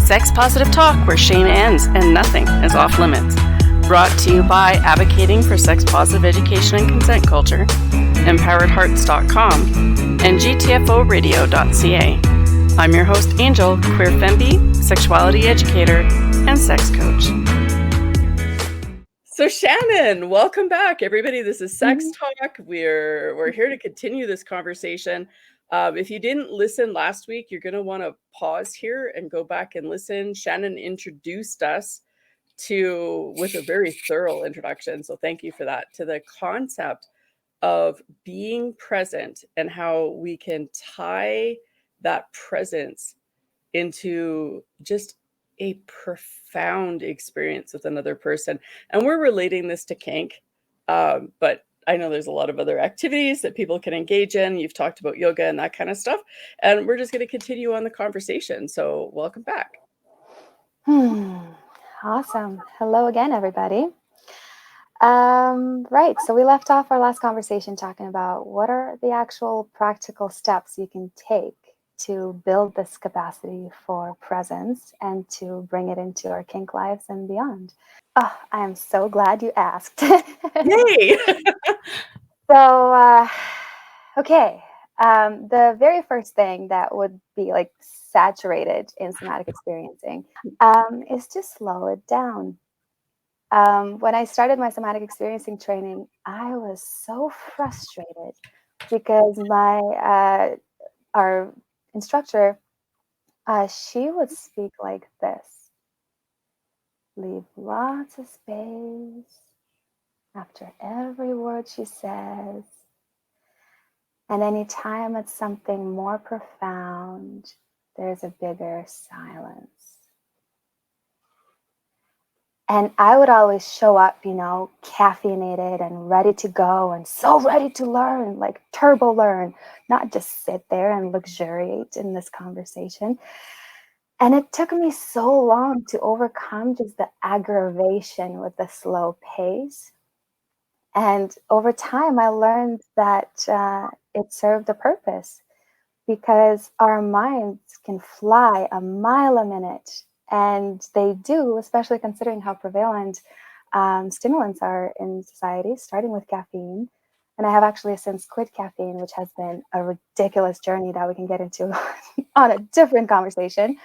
Sex Positive Talk, where shame ends and nothing is off limits. Brought to you by Advocating for Sex Positive Education and Consent Culture, EmpoweredHearts.com, and GTFORadio.ca. I'm your host, Angel, queer fembe, sexuality educator, and sex coach. So Shannon, welcome back, everybody. This is Sex Talk. We're here to continue this conversation. If you didn't listen last week, you're going to want to pause here and go back and listen. Shannon introduced us with a very thorough introduction, so thank you for that, to the concept of being present and how we can tie that presence into just a profound experience with another person. And we're relating this to kink, but I know there's a lot of other activities that people can engage in. You've talked about yoga and that kind of stuff, and we're just going to continue on the conversation. So welcome back. Awesome. Hello again, everybody. Right, so we left off our last conversation talking about what are the actual practical steps you can take to build this capacity for presence and to bring it into our kink lives and beyond. Oh, I am so glad you asked. Yay! So, okay, the very first thing that would be like saturated in somatic experiencing is to slow it down. When I started my somatic experiencing training, I was so frustrated because our instructor, she would speak like this: leave lots of space after every word she says, and anytime it's something more profound, there's a bigger silence. And I would always show up, caffeinated and ready to go and so ready to learn, like turbo learn, not just sit there and luxuriate in this conversation. And it took me so long to overcome just the aggravation with the slow pace. And over time, I learned that it served a purpose, because our minds can fly a mile a minute. And they do, especially considering how prevalent stimulants are in society, starting with caffeine. And I have actually since quit caffeine, which has been a ridiculous journey that we can get into on a different conversation.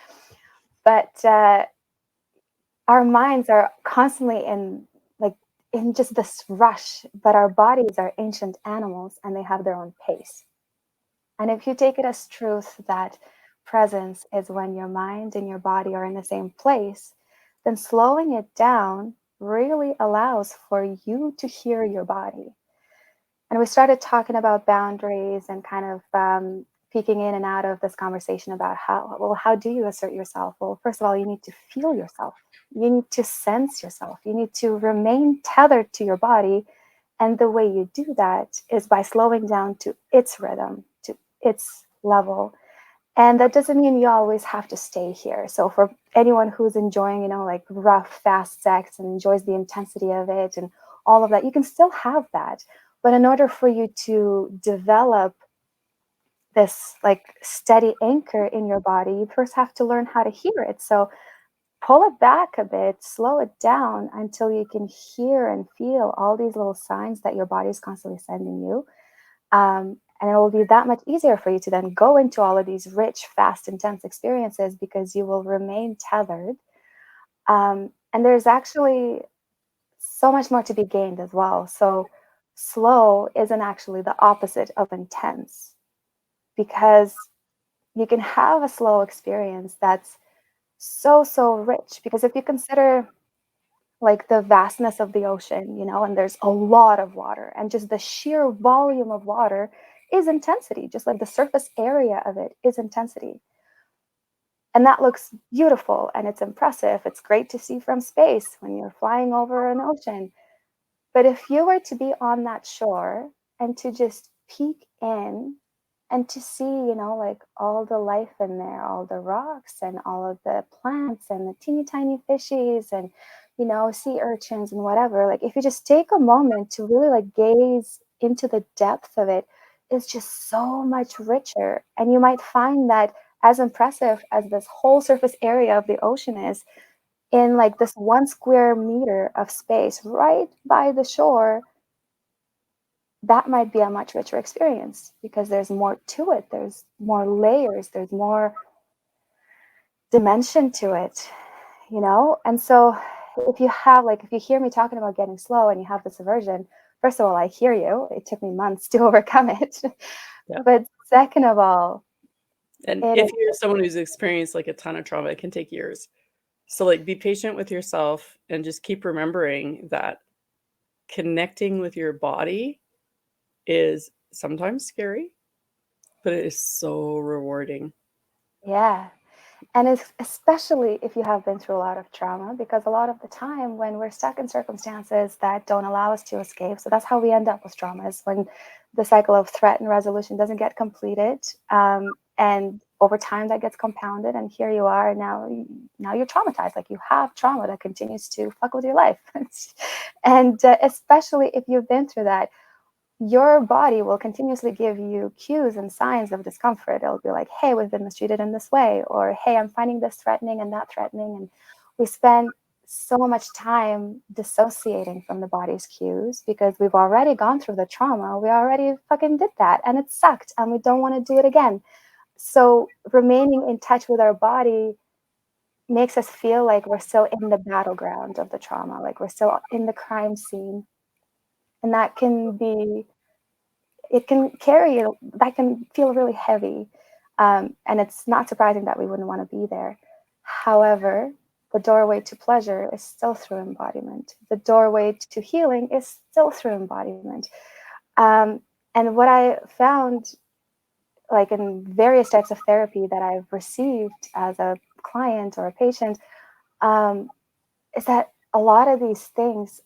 But our minds are constantly in just this rush, but our bodies are ancient animals and they have their own pace. And if you take it as truth that presence is when your mind and your body are in the same place, then slowing it down really allows for you to hear your body. And we started talking about boundaries and kind of peeking in and out of this conversation about how do you assert yourself? Well, first of all, you need to feel yourself. You need to sense yourself. You need to remain tethered to your body. And the way you do that is by slowing down to its rhythm, to its level. And that doesn't mean you always have to stay here. So for anyone who's enjoying, like rough, fast sex and enjoys the intensity of it and all of that, you can still have that. But in order for you to develop this like steady anchor in your body, you first have to learn how to hear it. So pull it back a bit, slow it down until you can hear and feel all these little signs that your body is constantly sending you. And it will be that much easier for you to then go into all of these rich, fast, intense experiences because you will remain tethered. And there's actually so much more to be gained as well. So slow isn't actually the opposite of intense, because you can have a slow experience that's so, so rich. Because if you consider like the vastness of the ocean, and there's a lot of water, and just the sheer volume of water is intensity, just like the surface area of it is intensity. And that looks beautiful and it's impressive. It's great to see from space when you're flying over an ocean. But if you were to be on that shore and to just peek in and to see, like all the life in there, all the rocks and all of the plants and the teeny tiny fishies and, sea urchins and whatever, like if you just take a moment to really like gaze into the depth of it, it's just so much richer. And you might find that as impressive as this whole surface area of the ocean is, in like this 1 square meter of space right by the shore, that might be a much richer experience because there's more to it. There's more layers. There's more dimension to it, you know? And so if you hear me talking about getting slow and you have this aversion, first of all, I hear you. It took me months to overcome it. Yeah. But second of all, And it if is, you're someone who's experienced like a ton of trauma, it can take years. So like be patient with yourself and just keep remembering that connecting with your body is sometimes scary, but it is so rewarding. yeah. And it's especially if you have been through a lot of trauma, because a lot of the time when we're stuck in circumstances that don't allow us to escape, so that's how we end up with trauma, is when the cycle of threat and resolution doesn't get completed. And over time that gets compounded, and here you are now you're traumatized. Like you have trauma that continues to fuck with your life. And especially if you've been through that, your body will continuously give you cues and signs of discomfort. It'll be like, hey, we've been mistreated in this way, or hey, I'm finding this threatening and that threatening. And we spend so much time dissociating from the body's cues because we've already gone through the trauma. We already fucking did that and it sucked and we don't want to do it again. So remaining in touch with our body makes us feel like we're still in the battleground of the trauma, like we're still in the crime scene. And that can be it can carry that can feel really heavy, and it's not surprising that we wouldn't want to be there. However, the doorway to pleasure is still through embodiment. The doorway to healing is still through embodiment. And what I found, like in various types of therapy that I've received as a client or a patient, is that a lot of these things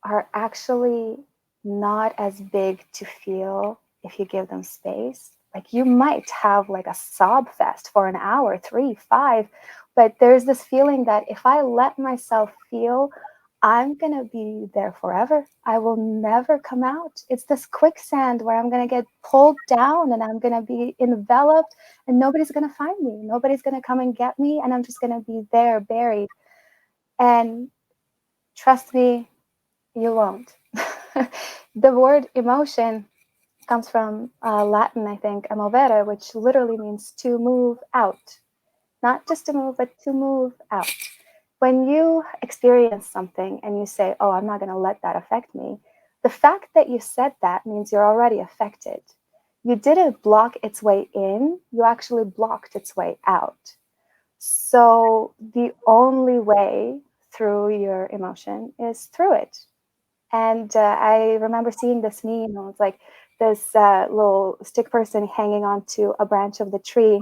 are actually not as big to feel if you give them space. Like you might have like a sob fest for an hour, 3, 5, but there's this feeling that if I let myself feel, I'm going to be there forever. I will never come out. It's this quicksand where I'm going to get pulled down and I'm going to be enveloped and nobody's going to find me. Nobody's going to come and get me. And I'm just going to be there buried. And trust me, you won't. The word emotion comes from Latin, I think, emovere, which literally means to move out. Not just to move, but to move out. When you experience something and you say, oh, I'm not going to let that affect me, the fact that you said that means you're already affected. You didn't block its way in, you actually blocked its way out. So the only way through your emotion is through it. And I remember seeing this meme. It was like this little stick person hanging onto a branch of the tree,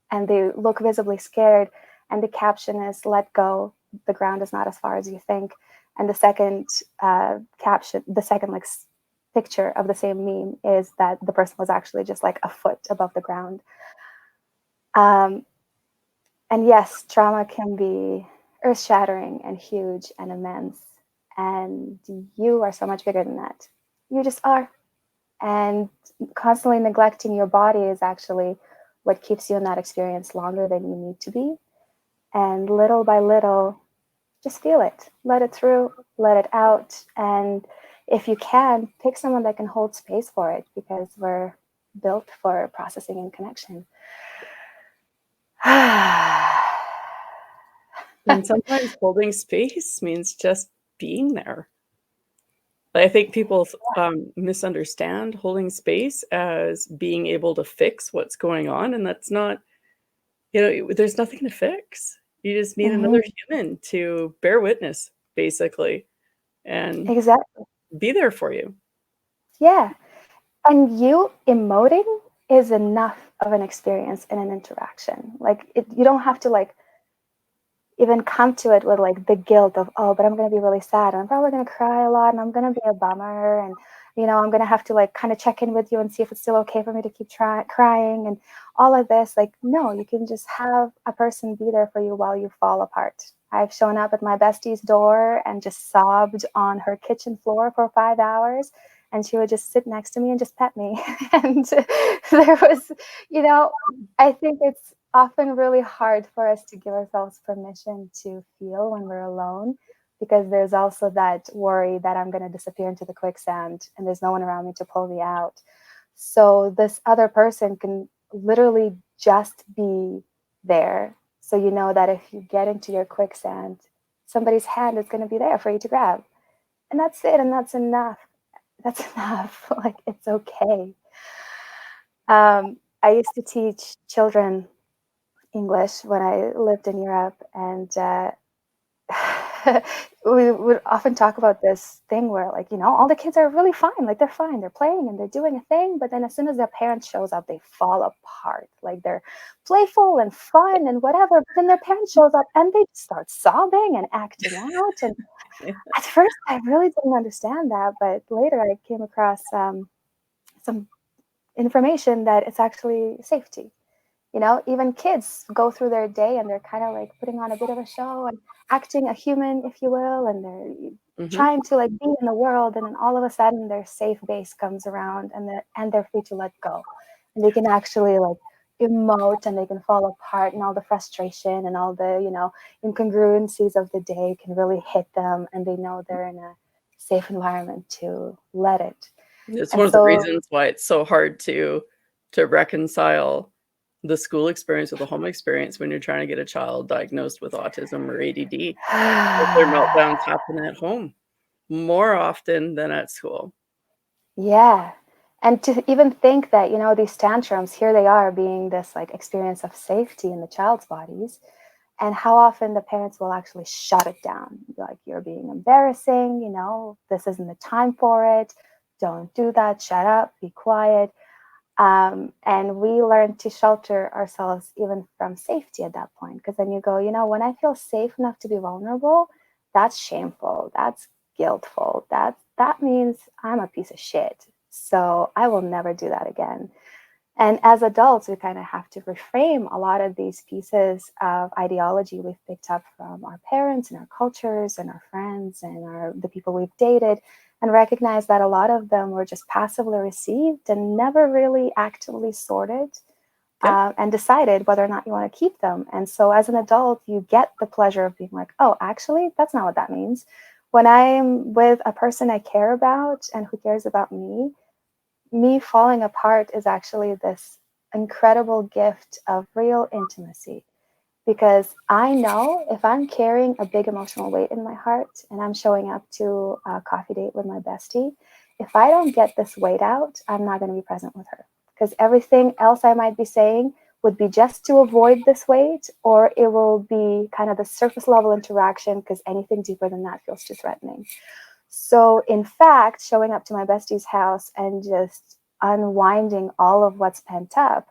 and they look visibly scared. And the caption is, let go. The ground is not as far as you think. And the second caption, the second like picture of the same meme is that the person was actually just like a foot above the ground. And yes, trauma can be earth-shattering and huge and immense. And you are so much bigger than that. You just are. And constantly neglecting your body is actually what keeps you in that experience longer than you need to be. And little by little, just feel it. Let it through, let it out. And if you can, pick someone that can hold space for it, because we're built for processing and connection. And sometimes holding space means just being there. I think people misunderstand holding space as being able to fix what's going on, and that's not, there's nothing to fix. You just need another human to bear witness, basically, and Exactly. be there for you. Yeah. And you emoting is enough of an experience in an interaction. Like you don't have to like even come to it with like the guilt of, oh, but I'm going to be really sad and I'm probably going to cry a lot and I'm going to be a bummer, and I'm going to have to like kind of check in with you and see if it's still okay for me to keep crying and all of this. Like, no, you can just have a person be there for you while you fall apart. I've shown up at my bestie's door and just sobbed on her kitchen floor for 5 hours, and she would just sit next to me and just pet me. And there was, I think often really hard for us to give ourselves permission to feel when we're alone, because there's also that worry that I'm going to disappear into the quicksand and there's no one around me to pull me out. So this other person can literally just be there. So you know that if you get into your quicksand, somebody's hand is going to be there for you to grab. And that's it. And that's enough. That's enough. Like, it's okay. I used to teach children English when I lived in Europe, and we would often talk about this thing where, like, all the kids are really fine, like they're fine, they're playing and they're doing a thing, but then as soon as their parent shows up, they fall apart. Like, they're playful and fun and whatever, but then their parent shows up and they start sobbing and acting out. And at first, I really didn't understand that, but later I came across some information that it's actually safety. Even kids go through their day and they're kind of like putting on a bit of a show and acting a human, if you will, and they're Mhm. trying to like be in the world, and then all of a sudden their safe base comes around, and they're free to let go, and they can actually like emote, and they can fall apart, and all the frustration and all the incongruencies of the day can really hit them, and they know they're in a safe environment to let it. It's And one of the so reasons why it's so hard to reconcile the school experience with the home experience when you're trying to get a child diagnosed with autism or ADD. Their meltdowns happen at home more often than at school. yeah. And to even think that, these tantrums, here they are being this like experience of safety in the child's bodies. And how often the parents will actually shut it down. Like, you're being embarrassing, this isn't the time for it. Don't do that. Shut up. Be quiet. And we learn to shelter ourselves even from safety at that point. Because then you go, when I feel safe enough to be vulnerable, that's shameful. That's guiltful. That means I'm a piece of shit. So I will never do that again. And as adults, we kind of have to reframe a lot of these pieces of ideology we've picked up from our parents and our cultures and our friends and the people we've dated, and recognize that a lot of them were just passively received and never really actively sorted Yeah. and decided whether or not you want to keep them. And so as an adult, you get the pleasure of being like, oh, actually, that's not what that means. When I'm with a person I care about and who cares about me falling apart is actually this incredible gift of real intimacy, because I know if I'm carrying a big emotional weight in my heart and I'm showing up to a coffee date with my bestie, if I don't get this weight out, I'm not going to be present with her, because everything else I might be saying would be just to avoid this weight, or it will be kind of the surface level interaction because anything deeper than that feels too threatening. So, in fact, showing up to my bestie's house and just unwinding all of what's pent up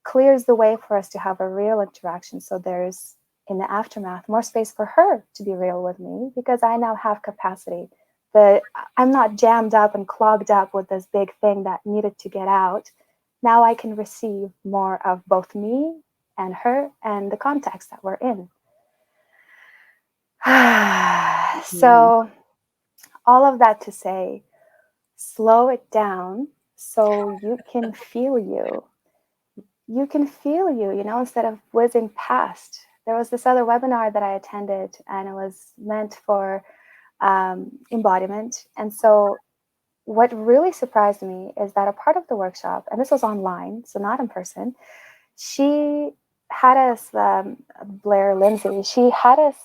clears the way for us to have a real interaction. So, there's in the aftermath more space for her to be real with me, because I now have capacity. I'm not jammed up and clogged up with this big thing that needed to get out. Now I can receive more of both me and her and the context that we're in. Mhm. So, all of that to say, slow it down so you can feel you. You can feel you, instead of whizzing past. There was this other webinar that I attended, and it was meant for embodiment. And so, what really surprised me is that a part of the workshop, and this was online, so not in person, she had us, Blair Lindsay, she had us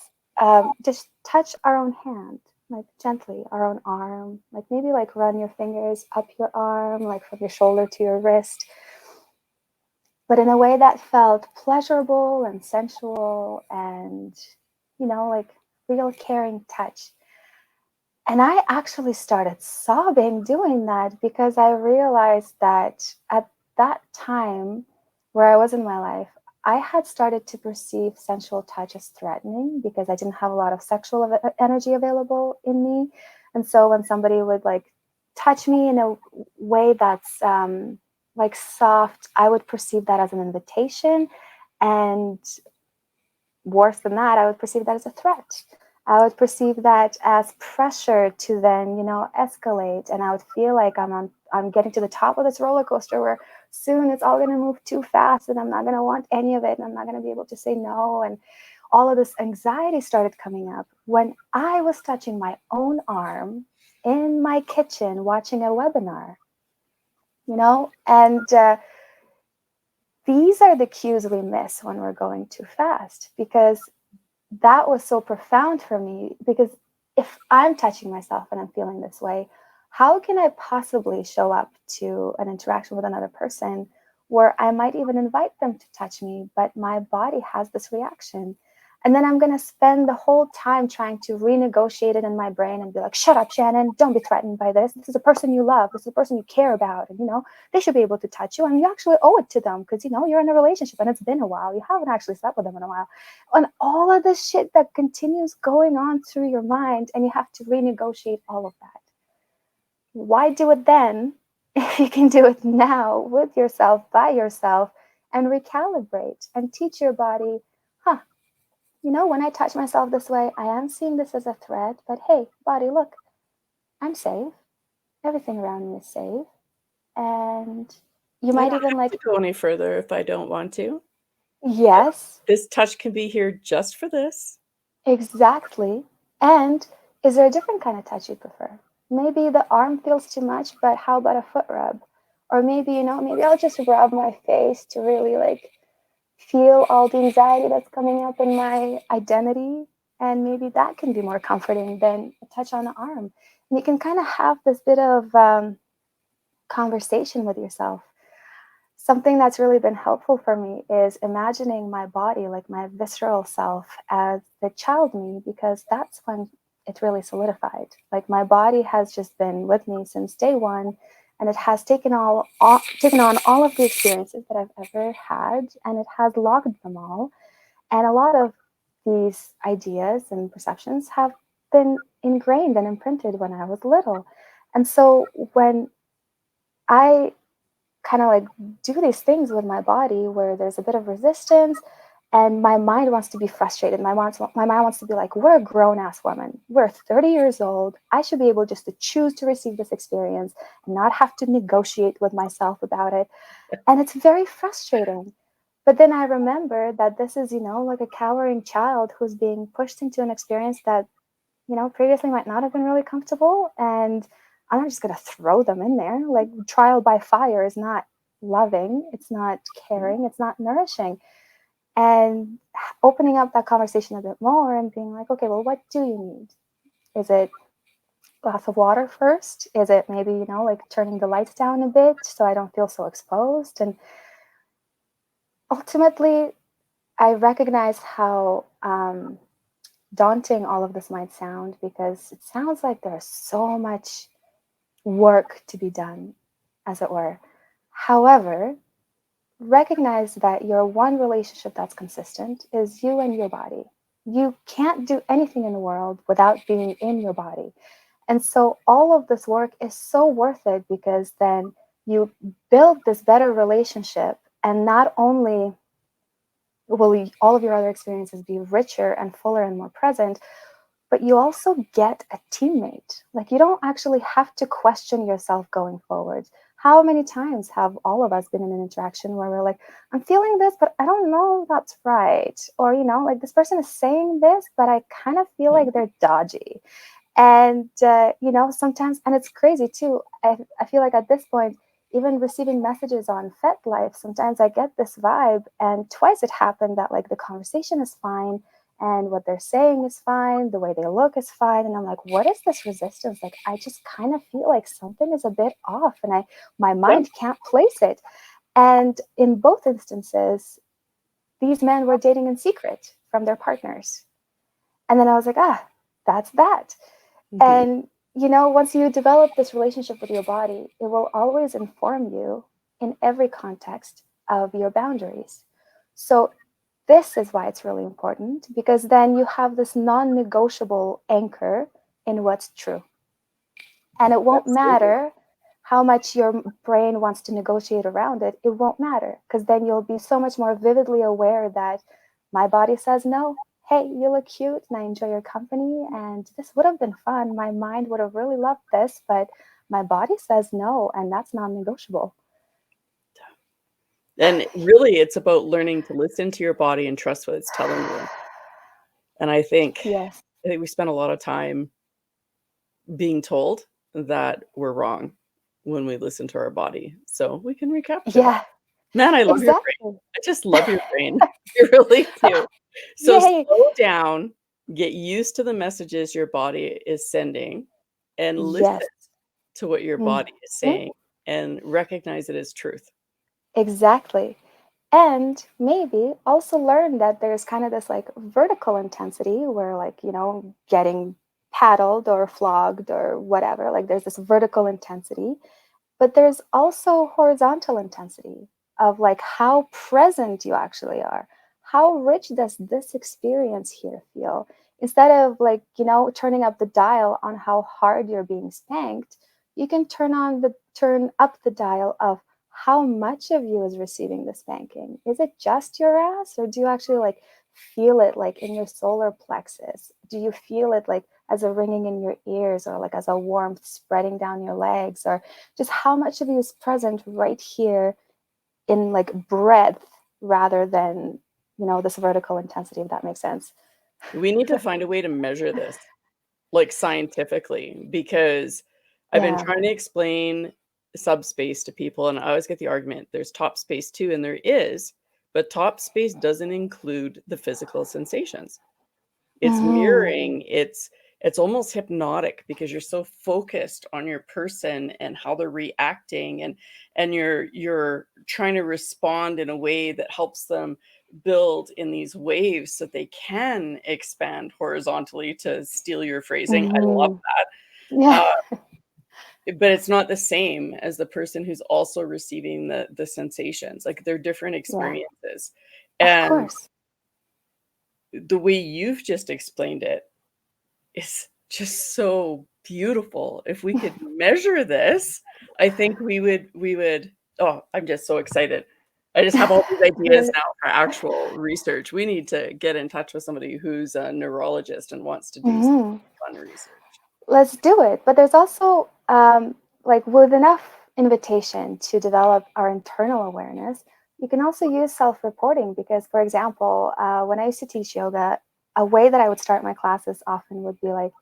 just touch our own hand, like gently, our own arm, like maybe like run your fingers up your arm, like from your shoulder to your wrist, but in a way that felt pleasurable and sensual and, like real caring touch. And I actually started sobbing doing that, because I realized that at that time where I was in my life, I had started to perceive sensual touch as threatening, because I didn't have a lot of sexual energy available in me. And so when somebody would like touch me in a way that's like soft, I would perceive that as an invitation. And worse than that, I would perceive that as a threat. I would perceive that as pressure to then, escalate. And I would feel like I'm getting to the top of this roller coaster where soon it's all going to move too fast and I'm not going to want any of it and I'm not going to be able to say no. And all of this anxiety started coming up when I was touching my own arm in my kitchen watching a webinar, and these are the cues we miss when we're going too fast, because that was so profound for me. Because if I'm touching myself and I'm feeling this way, how can I possibly show up to an interaction with another person where I might even invite them to touch me, but my body has this reaction? And then I'm going to spend the whole time trying to renegotiate it in my brain and be like, shut up, Shannon. Don't be threatened by this. This is a person you love. This is a person you care about. And, they should be able to touch you. And you actually owe it to them because, you're in a relationship and it's been a while. You haven't actually slept with them in a while. And all of this shit that continues going on through your mind, and you have to renegotiate all of that. Why do it then if you can do it now with yourself, by yourself, and recalibrate and teach your body, when I touch myself this way, I am seeing this as a threat, but hey, body, look, I'm safe. Everything around me is safe. And you I might don't even have to go any further if I don't want to. yes, This touch can be here just for this. exactly. And is there a different kind of touch you prefer? Maybe the arm feels too much, but how about a foot rub? Or maybe, maybe I'll just rub my face to really feel all the anxiety that's coming up in my identity. And maybe that can be more comforting than a touch on the arm. And you can kind of have this bit of conversation with yourself. Something that's really been helpful for me is imagining my body, like my visceral self, as the child me, because that's when it really solidified. Like my body has just been with me since day one, and it has taken on all of the experiences that I've ever had, and it has logged them all. And a lot of these ideas and perceptions have been ingrained and imprinted when I was little. And so when I kind of do these things with my body where there's a bit of resistance and my mind wants to be frustrated. My mind wants to be like, we're a grown ass woman. We're 30 years old. I should be able just to choose to receive this experience and not have to negotiate with myself about it. And it's very frustrating. But then I remember that this is, like a cowering child who's being pushed into an experience that, previously might not have been really comfortable. And I'm not just going to throw them in there. Like trial by fire is not loving, it's not caring, it's not nourishing. And opening up that conversation a bit more and being like, okay, well, what do you need? Is it a glass of water first? Is it maybe, turning the lights down a bit so I don't feel so exposed? And ultimately, I recognize how daunting all of this might sound, because it sounds like there's so much work to be done, as it were. However, recognize that your one relationship that's consistent is you and your body. You can't do anything in the world without being in your body. And so all of this work is so worth it, because then you build this better relationship, and not only will all of your other experiences be richer and fuller and more present, but you also get a teammate. Like you don't actually have to question yourself going forward. How many times have all of us been in an interaction where we're like, I'm feeling this, but I don't know if that's right. Or, like this person is saying this, but I kind of feel like they're dodgy. And, sometimes, and it's crazy too. I feel like at this point, even receiving messages on Fetlife, sometimes I get this vibe. And twice it happened that the conversation is fine and what they're saying is fine, the way they look is fine. And I'm like, what is this resistance? Like, I just kind of feel like something is a bit off, and my mind can't place it. And in both instances, these men were dating in secret from their partners. And then I was like, that's that. And, once you develop this relationship with your body, it will always inform you in every context of your boundaries. So this is why it's really important, because then you have this non-negotiable anchor in what's true. And it won't matter how much your brain wants to negotiate around it. It won't matter, because then you'll be so much more vividly aware that my body says no. hey, you look cute and I enjoy your company and this would have been fun. My mind would have really loved this, but my body says no, and that's non-negotiable. And really, it's about learning to listen to your body and trust what it's telling you. And Yes. I think we spend a lot of time being told that we're wrong when we listen to our body. So we can recapture that. Yeah, Man, I love your brain. exactly. I just love your brain. I really do. So Yay. slow down, get used to the messages your body is sending, and listen Yes. to what your Mhm. body is saying and recognize it as truth. Exactly. And maybe also learn that there's kind of this like vertical intensity where, like, getting paddled or flogged or whatever, like there's this vertical intensity. But there's also horizontal intensity of like how present you actually are. How rich does this experience here feel? Instead of like, turning up the dial on how hard you're being spanked, you can turn up the dial of how much of you is receiving the spanking. Is it just your ass, or do you actually like feel it like in your solar plexus? Do you feel it like as a ringing in your ears, or like as a warmth spreading down your legs, or just how much of you is present right here in like breadth rather than, this vertical intensity, if that makes sense. We need to find a way to measure this, like, scientifically, because I've been Yeah. trying to explain subspace to people, and I always get the argument, there's top space too, and there is, but top space doesn't include the physical sensations. It's Hmm. mirroring, it's almost hypnotic because you're so focused on your person and how they're reacting, and you're trying to respond in a way that helps them build in these waves so they can expand horizontally, to steal your phrasing. I love Hmm. that. Yeah. But it's not the same as the person who's also receiving the sensations. Like, they're different Yeah. experiences. Of And course. the way you've just explained it is just so beautiful. If we could measure this, I think we would oh, I'm just so excited. I just have all these ideas now for actual research. We need to get in touch with somebody who's a neurologist and wants to do some Hmm. fun research. Let's do it. But there's also, like, with enough invitation to develop our internal awareness, you can also use self reporting. Because, for example, when I used to teach yoga, a way that I would start my classes often would be like,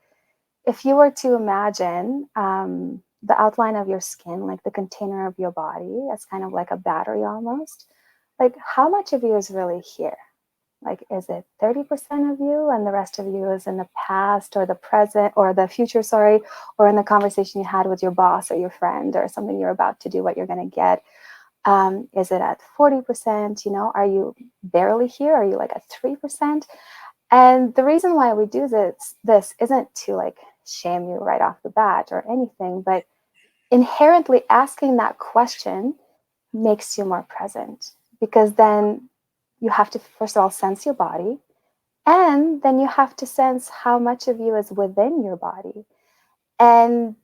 if you were to imagine the outline of your skin, like the container of your body, as kind of like a battery almost, like how much of you is really here? Like, is it 30% of you and the rest of you is in the past or the present or the future, sorry, or in the conversation you had with your boss or your friend or something you're about to do, what you're going to get? Is it at 40%? Are you barely here? Are you like at 3%? And the reason why we do this isn't to like shame you right off the bat or anything, but inherently asking that question makes you more present, because then you have to first of all sense your body, and then you have to sense how much of you is within your body. And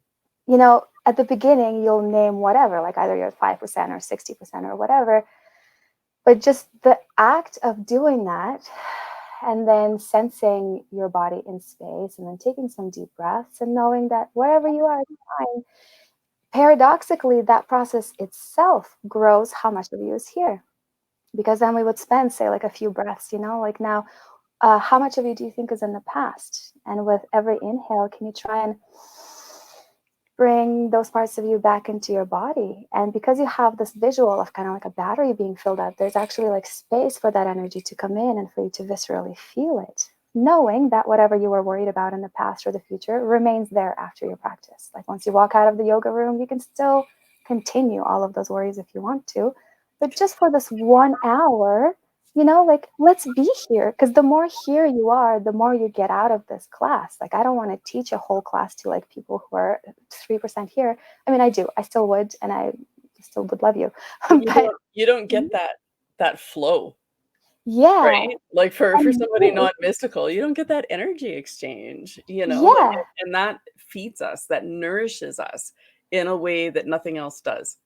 at the beginning you'll name whatever, like either you're at 5% or 60% or whatever, but just the act of doing that and then sensing your body in space and then taking some deep breaths and knowing that wherever you are, it's fine. Paradoxically, that process itself grows how much of you is here. Because then we would spend, say, like a few breaths, like now, how much of you do you think is in the past? And with every inhale, can you try and bring those parts of you back into your body? And because you have this visual of kind of like a battery being filled up, there's actually like space for that energy to come in and for you to viscerally feel it, knowing that whatever you were worried about in the past or the future remains there after your practice. Like once you walk out of the yoga room, you can still continue all of those worries if you want to. But just for this 1 hour, like let's be here, because the more here you are, the more you get out of this class. Like I don't want to teach a whole class to like people who are 3% here. I mean, I do. I still would, and I still would love you. But you But don't get that flow, yeah, right? Like, for and somebody really, non-mystical, you don't get that energy exchange, like, yeah. and that feeds us, that nourishes us in a way that nothing else does.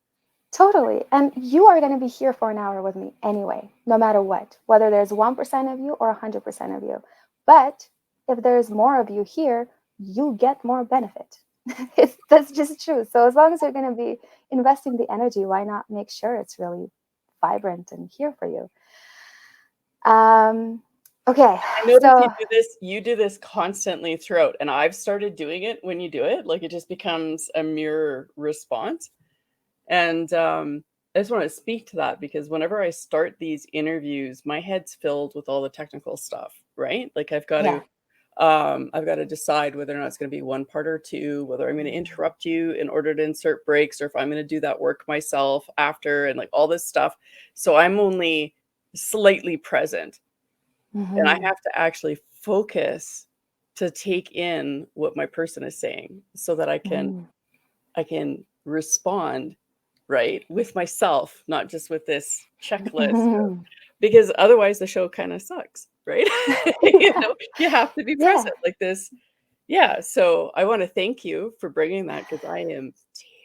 Totally. And you are going to be here for an hour with me anyway, no matter what, whether there's 1% of you or 100% of you. But if there's more of you here, you get more benefit. That's just true. So as long as you're going to be investing the energy, why not make sure it's really vibrant and here for you? Okay, I notice so you do this constantly throughout, and I've started doing it when you do it. Like it just becomes a mirror response. And I just want to speak to that because whenever I start these interviews, my head's filled with all the technical stuff, right? Like yeah. I've got to decide whether or not it's going to be one part or two, whether I'm going to interrupt you in order to insert breaks, or if I'm going to do that work myself after, and like all this stuff. So I'm only slightly present, and I Mhm. have to actually focus to take in what my person is saying so that Mhm. I can respond, right, with myself, not just with this checklist, because otherwise the show kind of sucks, right? You have to be Yeah. present like this. Yeah, so I want to thank you for bringing that because I am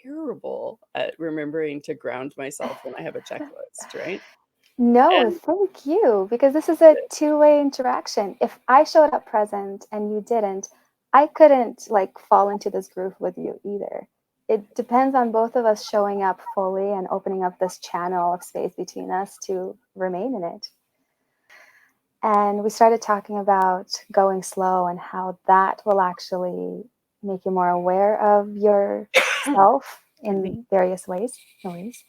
terrible at remembering to ground myself when I have a checklist, right? No, And thank you, because this is a two-way interaction. If I showed up present and you didn't, I couldn't like fall into this groove with you either. It depends on both of us showing up fully and opening up this channel of space between us to remain in it. And we started talking about going slow and how that will actually make you more aware of yourself excuse me. in various ways. No worries.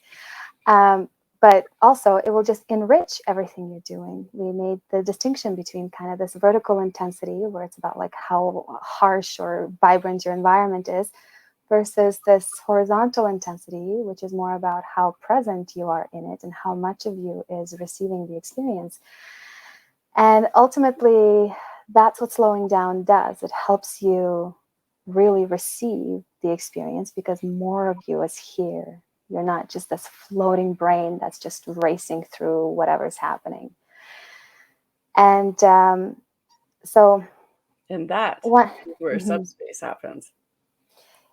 But also, it will just enrich everything you're doing. We made the distinction between kind of this vertical intensity, where it's about like how harsh or vibrant your environment is, versus this horizontal intensity, which is more about how present you are in it and how much of you is receiving the experience. And ultimately, that's what slowing down does. It helps you really receive the experience because more of you is here. You're not just this floating brain that's just racing through whatever's happening. And so, And that what? is where Mhm. subspace happens.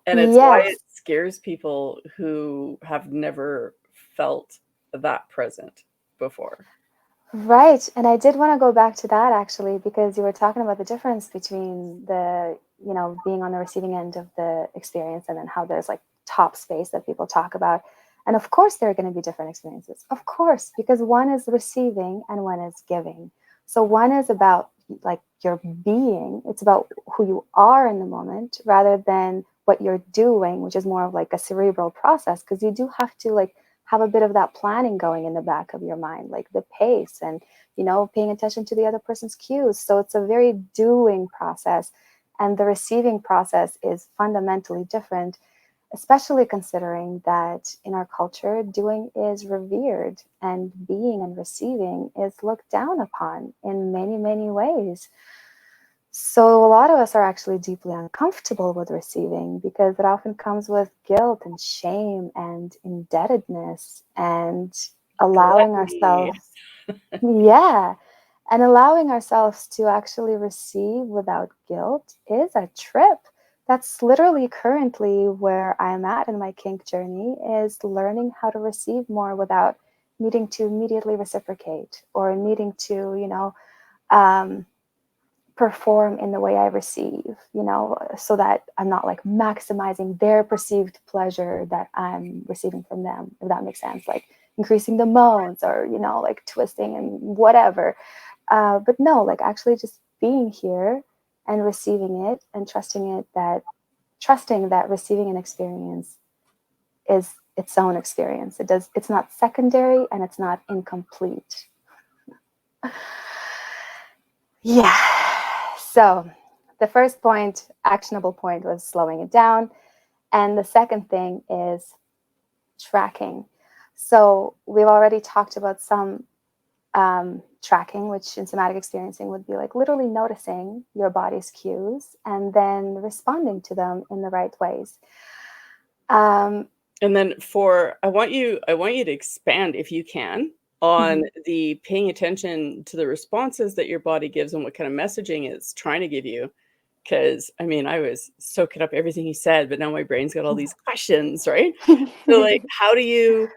And it's why Yes, it scares people who have never felt that present before. right. And I did want to go back to that actually, because you were talking about the difference between being on the receiving end of the experience and then how there's like top space that people talk about. And of course, there are going to be different experiences. Of course, because one is receiving and one is giving. So one is about like your being, it's about who you are in the moment rather than what you're doing, which is more of like a cerebral process, because you do have to like have a bit of that planning going in the back of your mind, like the pace and, paying attention to the other person's cues. So it's a very doing process. And the receiving process is fundamentally different, especially considering that in our culture, doing is revered and being and receiving is looked down upon in many, many ways. So a lot of us are actually deeply uncomfortable with receiving because it often comes with guilt and shame and indebtedness and allowing Gluttony. ourselves, yeah, and allowing ourselves to actually receive without guilt is a trip. That's literally currently where I'm at in my kink journey, is learning how to receive more without needing to immediately reciprocate or needing to, um, perform in the way I receive, so that I'm not like maximizing their perceived pleasure that I'm receiving from them, if that makes sense, like increasing the moans or, like twisting and whatever. But no, like actually just being here and receiving it and trusting that receiving an experience is its own experience. It's not secondary and it's not incomplete. Yeah. So the first point, actionable point, was slowing it down. And the second thing is tracking. So we've already talked about some tracking, which in somatic experiencing would be like literally noticing your body's cues and then responding to them in the right ways. Um, And then I want you to expand if you can on the paying attention to the responses that your body gives and what kind of messaging it's trying to give you. Because I mean, I was soaking up everything he said, but now my brain's got all these questions, right? So like how do you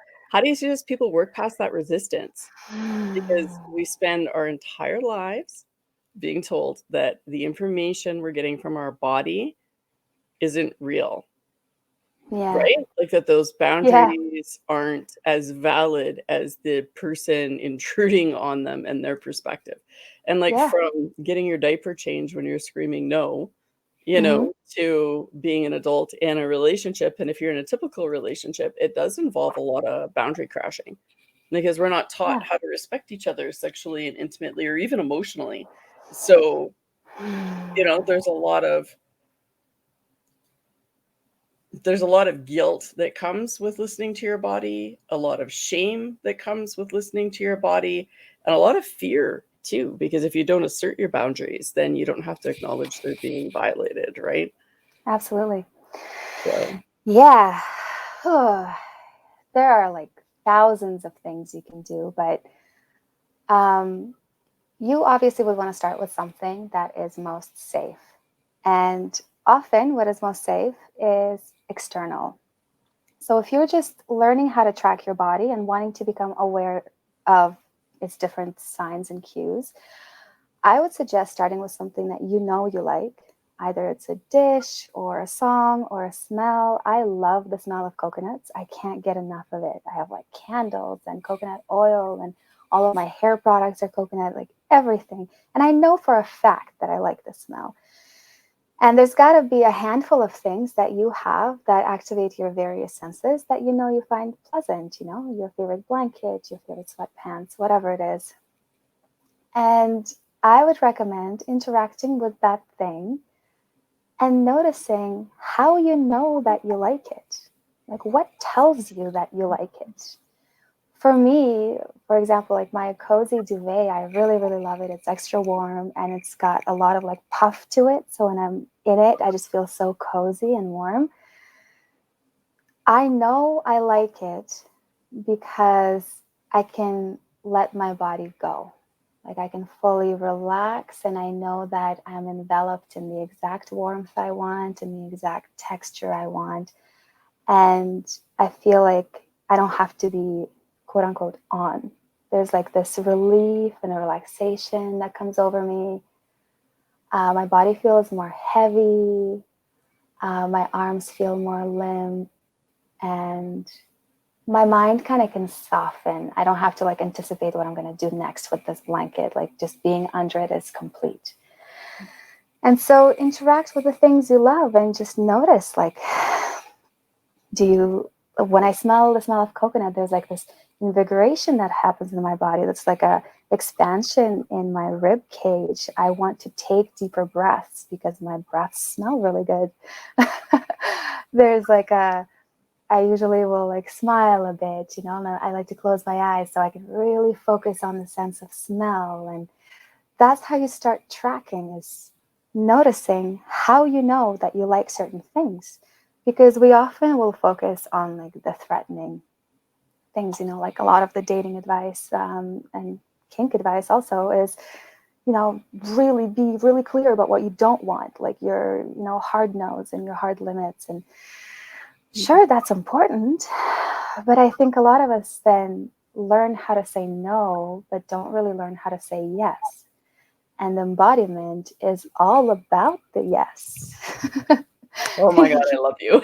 suggest people work past that resistance? Because we spend our entire lives being told that the information we're getting from our body isn't real. Yeah. Right? Like that those Yeah. boundaries aren't as valid as the person intruding on them and their perspective. And like Yeah. from getting your diaper changed when you're screaming no, Hmm. to being an adult in a relationship. And if you're in a typical relationship, it does involve a lot of boundary crashing because we're not taught Yeah. how to respect each other sexually and intimately or even emotionally. So, there's a lot of guilt that comes with listening to your body, a lot of shame that comes with listening to your body, and a lot of fear too, because if you don't assert your boundaries, then you don't have to acknowledge they're being violated, right? Absolutely. So, Yeah. There are like thousands of things you can do, but um, you obviously would want to start with something that is most safe. And often, what is most safe is external. So, if you're just learning how to track your body and wanting to become aware of its different signs and cues, I would suggest starting with something that you know you like. Either it's a dish or a song or a smell. I love the smell of coconuts. I can't get enough of it. I have like candles and coconut oil, and all of my hair products are coconut, like everything. And I know for a fact that I like the smell. And there's got to be a handful of things that you have that activate your various senses that you find pleasant, your favorite blanket, your favorite sweatpants, whatever it is. And I would recommend interacting with that thing and noticing how you know that you like it. Like, what tells you that you like it? For me, for example, like my cozy duvet, I really, really love it. It's extra warm and it's got a lot of like puff to it. So when I'm in it, I just feel so cozy and warm. I know I like it because I can let my body go. Like I can fully relax and I know that I'm enveloped in the exact warmth I want and the exact texture I want. And I feel like I don't have to be quote unquote on. There's like this relief and a relaxation that comes over me. My body feels more heavy. My arms feel more limp. And my mind kind of can soften. I don't have to like anticipate what I'm going to do next with this blanket. Like just being under it is complete. And so interact with the things you love and just notice like, when I smell the smell of coconut, there's like this invigoration that happens in my body. That's like a expansion in my rib cage. I want to take deeper breaths because my breaths smell really good. There's like I usually will like smile a bit, and I like to close my eyes so I can really focus on the sense of smell. And that's how you start tracking, is noticing how you know that you like certain things. Because we often will focus on like the threatening things, like a lot of the dating advice and kink advice also is, really be really clear about what you don't want, like your, hard nose and your hard limits. And sure, that's important. But I think a lot of us then learn how to say no, but don't really learn how to say yes. And embodiment is all about the yes. oh my God, I love you.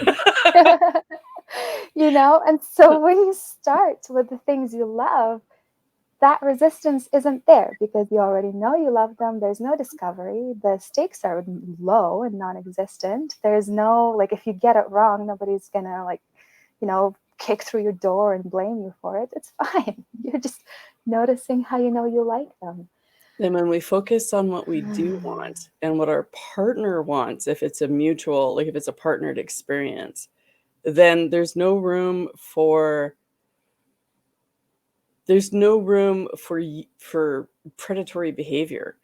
And so when you start with the things you love, that resistance isn't there because you already know you love them. There's no discovery. The stakes are low and non-existent. There's no, like, if you get it wrong, nobody's gonna kick through your door and blame you for it. It's fine. You're just noticing how you know you like them. And when we focus on what we do want and what our partner wants, if it's a mutual, like if it's a partnered experience, then there's no room for predatory behavior,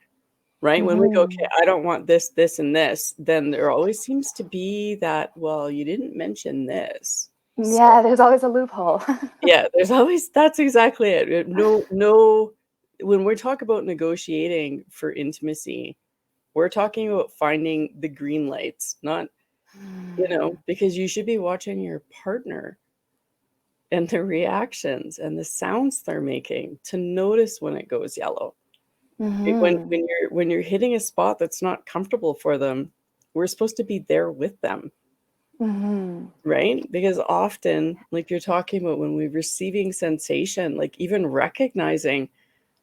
right? When we go, okay, Mm-hmm. I don't want this, this, and this, then there always seems to be that, well, you didn't mention this. So Yeah, there's always a loophole. yeah, that's exactly it. No, when we talk about negotiating for intimacy, we're talking about finding the green lights, not, because you should be watching your partner and their reactions and the sounds they're making to notice when it goes yellow. Mm-hmm. When you're hitting a spot that's not comfortable for them, we're supposed to be there with them, Mm-hmm. right? Because often, like you're talking about, when we're receiving sensation, like even recognizing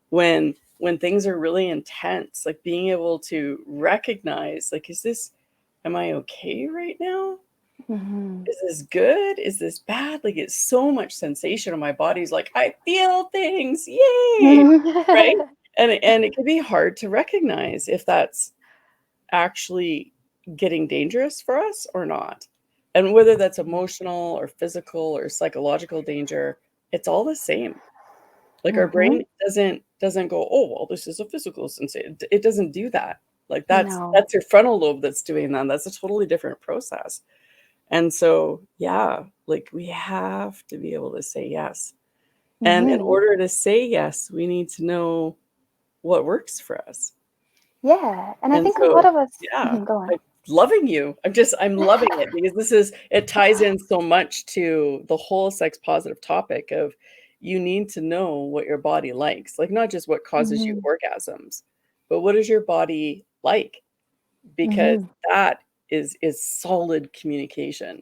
when things are really intense, like being able to recognize, like, am I okay right now? Mm-hmm. Is this good? Is this bad? Like, it's so much sensation, and my body's like, I feel things, yay, right? And it can be hard to recognize if that's actually getting dangerous for us or not. And whether that's emotional or physical or psychological danger, it's all the same. Like, our Mm-hmm. brain doesn't go, oh, well, this is a physical sensation. It doesn't do that. Like, No. that's your frontal lobe that's doing that. That's a totally different process. And so, yeah, like, we have to be able to say yes. And in Mm-hmm. order to say yes, we need to know what works for us. Yeah. And I And think a lot so, of us, yeah, Mhm, go on. I'm loving you. I'm loving it, because it ties in so much to the whole sex positive topic of, you need to know what your body likes. Like, not just what causes you Mm-hmm. orgasms, but what is your body like? Because Mm-hmm. that is solid communication.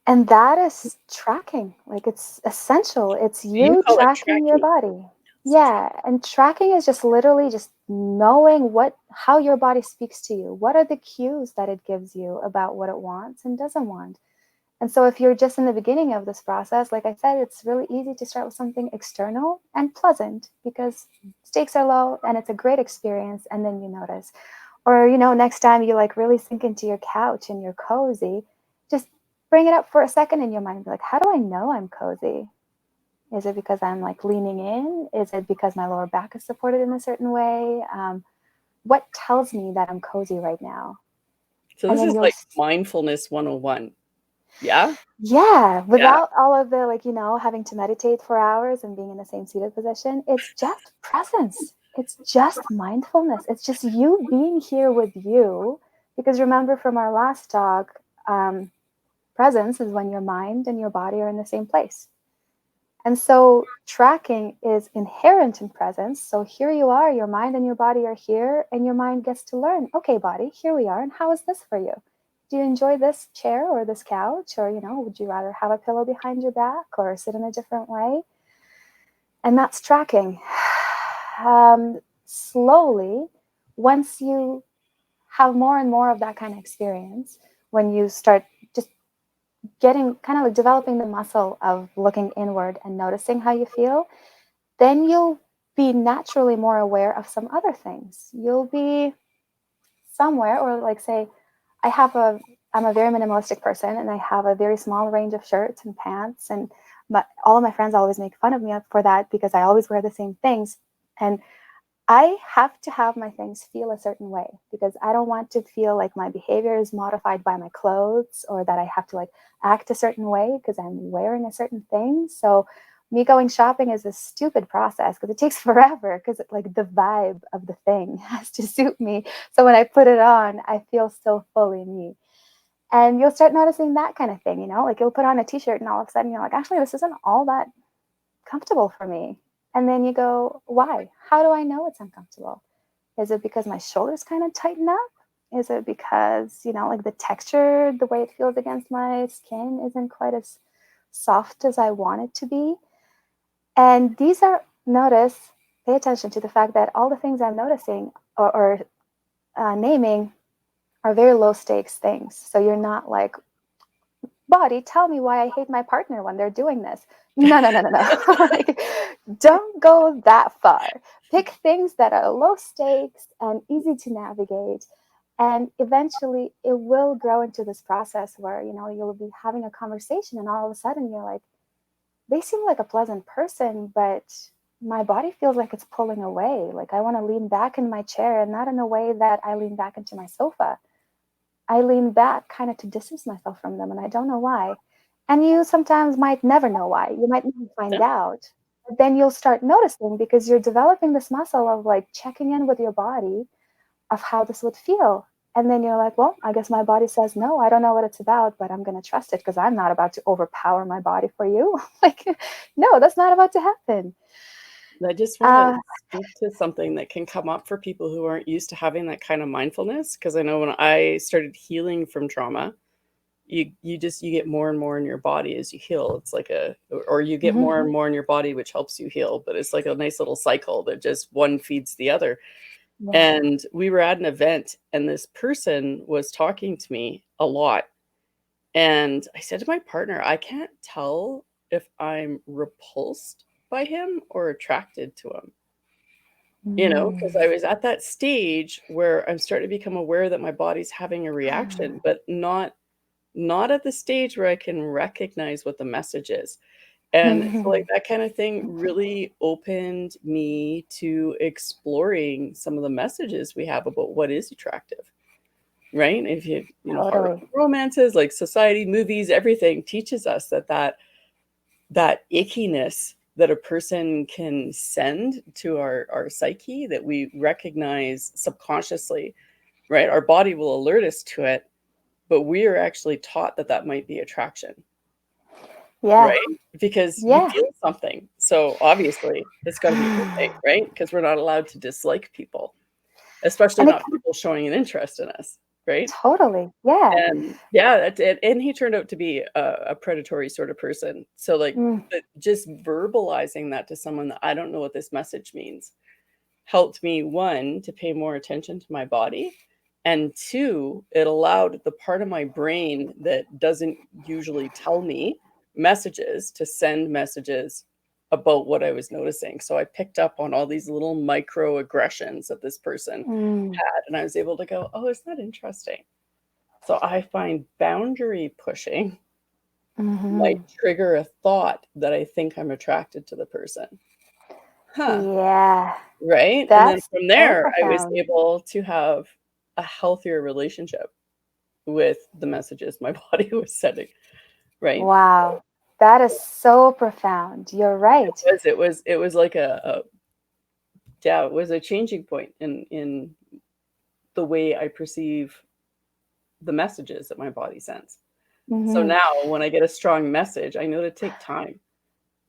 And that is tracking. Like it's essential. It's You you call it tracking your tracking. body. Yes, Yeah. And tracking is just literally just knowing how your body speaks to you. What are the cues that it gives you about what it wants and doesn't want? And so if you're just in the beginning of this process, like I said, it's really easy to start with something external and pleasant because stakes are low and it's a great experience. And then you notice. Or, next time you like really sink into your couch and you're cozy, just bring it up for a second in your mind. Be like, how do I know I'm cozy? Is it because I'm like leaning in? Is it because my lower back is supported in a certain way? What tells me that I'm cozy right now? so And this then is you'll, like mindfulness 101. Yeah? yeah, Yeah. without all of the like, having to meditate for hours and being in the same seated position, it's just presence. It's just mindfulness. It's just you being here with you. Because remember from our last talk, presence is when your mind and your body are in the same place. And so tracking is inherent in presence. So here you are, your mind and your body are here, and your mind gets to learn, okay, body, here we are. And how is this for you? Do you enjoy this chair or this couch? Or, would you rather have a pillow behind your back or sit in a different way? And that's tracking. Slowly, once you have more and more of that kind of experience, when you start just getting kind of like developing the muscle of looking inward and noticing how you feel, then you'll be naturally more aware of some other things. You'll be somewhere, or like say, I have a, I'm a very minimalistic person and I have a very small range of shirts and pants. And all of my friends always make fun of me for that because I always wear the same things. And I have to have my things feel a certain way because I don't want to feel like my behavior is modified by my clothes or that I have to like act a certain way because I'm wearing a certain thing. So me going shopping is a stupid process because it takes forever because like the vibe of the thing has to suit me. So when I put it on, I feel still fully me. And you'll start noticing that kind of thing, like you'll put on a t-shirt and all of a sudden you're like, actually, this isn't all that comfortable for me. And then you go, why? How do I know it's uncomfortable? Is it because my shoulders kind of tighten up? Is it because, like the texture, the way it feels against my skin isn't quite as soft as I want it to be? And pay attention to the fact that all the things I'm noticing or naming are very low stakes things. So you're not like, body, tell me why I hate my partner when they're doing this. No, no, no, no, no. Like, don't go that far. Pick things that are low stakes and easy to navigate. And eventually it will grow into this process where, you'll be having a conversation and all of a sudden you're like, they seem like a pleasant person, but my body feels like it's pulling away. Like I want to lean back in my chair and not in a way that I lean back into my sofa. I lean back kind of to distance myself from them, and I don't know why. And you sometimes might never know why. You might never find Yeah. out. But then you'll start noticing because you're developing this muscle of like checking in with your body of how this would feel. And then you're like, well, I guess my body says no. I don't know what it's about, but I'm going to trust it because I'm not about to overpower my body for you. Like, no, that's not about to happen. I just want to Uh, speak to something that can come up for people who aren't used to having that kind of mindfulness. Because I know when I started healing from trauma, you get more and more in your body as you heal. It's like or you get mhm. more and more in your body, which helps you heal. But it's like a nice little cycle that just one feeds the other. Yeah. And we were at an event, and this person was talking to me a lot. And I said to my partner, I can't tell if I'm repulsed by him or attracted to him, because I Mm. was at that stage where I'm starting to become aware that my body's having a reaction, but not at the stage where I can recognize what the message is. And so like Mhm. that kind of thing really opened me to exploring some of the messages we have about what is attractive, right? If hard Totally. romances, like society, movies, everything teaches us that ickiness that a person can send to our psyche that we recognize subconsciously, right? Our body will alert us to it, but we are actually taught that that might be attraction, Yeah. right? Because you Yeah. feel something. So obviously it's got to be a good thing, right? Because we're not allowed to dislike people, especially And it not people showing an interest in us, right? totally. Yeah. And yeah, that's it. And he turned out to be a predatory sort of person. So like, Mm. but just verbalizing that to someone that I don't know what this message means helped me, one, to pay more attention to my body, and two, it allowed the part of my brain that doesn't usually tell me messages to send messages about what I was noticing. So I picked up on all these little microaggressions that this person Mm. had, and I was able to go, oh, isn't that interesting? So I find boundary pushing might Mhm. trigger a thought that I think I'm attracted to the person. Huh. Yeah. Right? And then That's from so there, I was profound. able to have a healthier relationship with the messages my body was sending, right? Wow. That is so profound. You're It right. was it was it was like a yeah, it was a changing point in the way I perceive the messages that my body sends. So Mhm. now when I get a strong message, I know to take time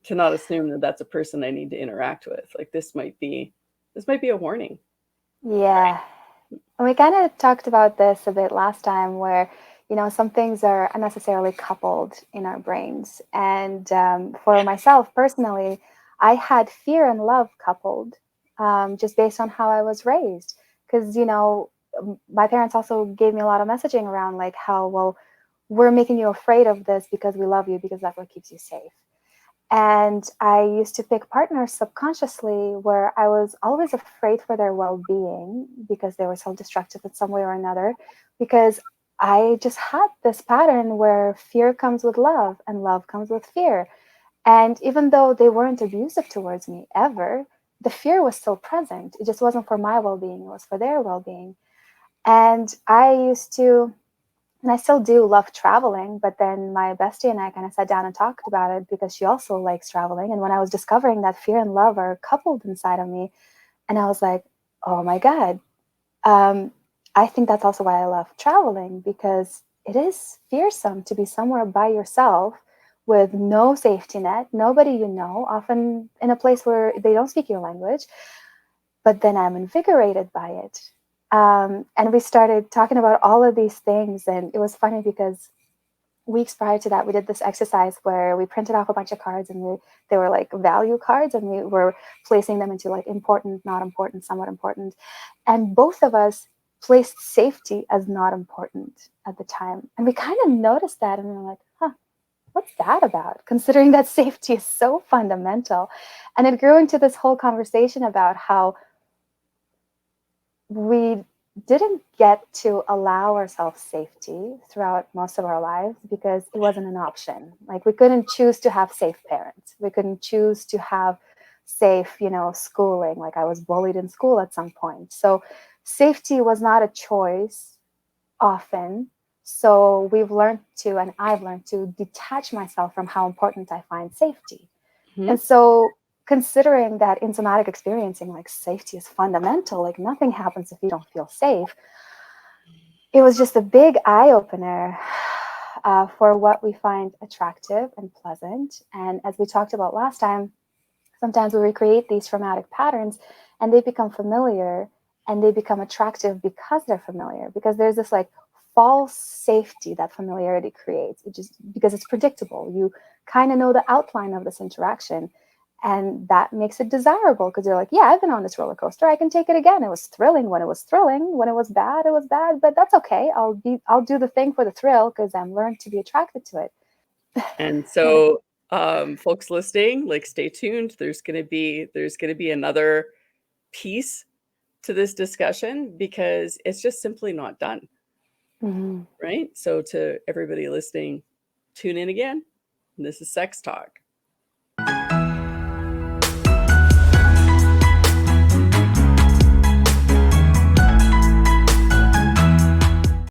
to not assume that that's a person I need to interact with. Like this might be a warning. Yeah. And we kind of talked about this a bit last time where, some things are unnecessarily coupled in our brains. And for myself personally, I had fear and love coupled just based on how I was raised. Because, my parents also gave me a lot of messaging around like how, well, we're making you afraid of this because we love you, because that's what keeps you safe. And I used to pick partners subconsciously where I was always afraid for their well being because they were self destructive in some way or another. Because I just had this pattern where fear comes with love and love comes with fear. And even though they weren't abusive towards me ever, the fear was still present. It just wasn't for my well being, it was for their well being. And I used to, and I still do love traveling, but then my bestie and I kind of sat down and talked about it because she also likes traveling. And when I was discovering that fear and love are coupled inside of me, and I was like, oh my God, um, I think that's also why I love traveling, because it is fearsome to be somewhere by yourself with no safety net, nobody you know, often in a place where they don't speak your language, but then I'm invigorated by it. And we started talking about all of these things. And it was funny because weeks prior to that, we did this exercise where we printed off a bunch of cards, and they were like value cards, and we were placing them into like important, not important, somewhat important. And both of us placed safety as not important at the time. And we kind of noticed that, and we were like, huh, what's that about? Considering that safety is so fundamental. And it grew into this whole conversation about how we didn't get to allow ourselves safety throughout most of our lives because it wasn't an option. Like we couldn't choose to have safe parents. We couldn't choose to have safe, schooling. Like I was bullied in school at some point. So safety was not a choice often. So we've learned to, and I've learned to detach myself from how important I find safety. Mhm. And so, considering that in somatic experiencing, like safety is fundamental, like nothing happens if you don't feel safe, it was just a big eye opener for what we find attractive and pleasant. And as we talked about last time, Sometimes we recreate these traumatic patterns and they become familiar and they become attractive because they're familiar, because there's this like false safety that familiarity creates. It just because it's predictable. You kind of know the outline of this interaction. And that makes it desirable because you're like, yeah, I've been on this roller coaster. I can take it again. It was thrilling when it was thrilling. When it was bad, but that's okay. I'll do the thing for the thrill because I'm learned to be attracted to it. And Yeah. so, folks listening, like, stay tuned. There's gonna be another piece to this discussion because it's just simply not done, Mhm. right? So to everybody listening, tune in again. This is Sex Talk.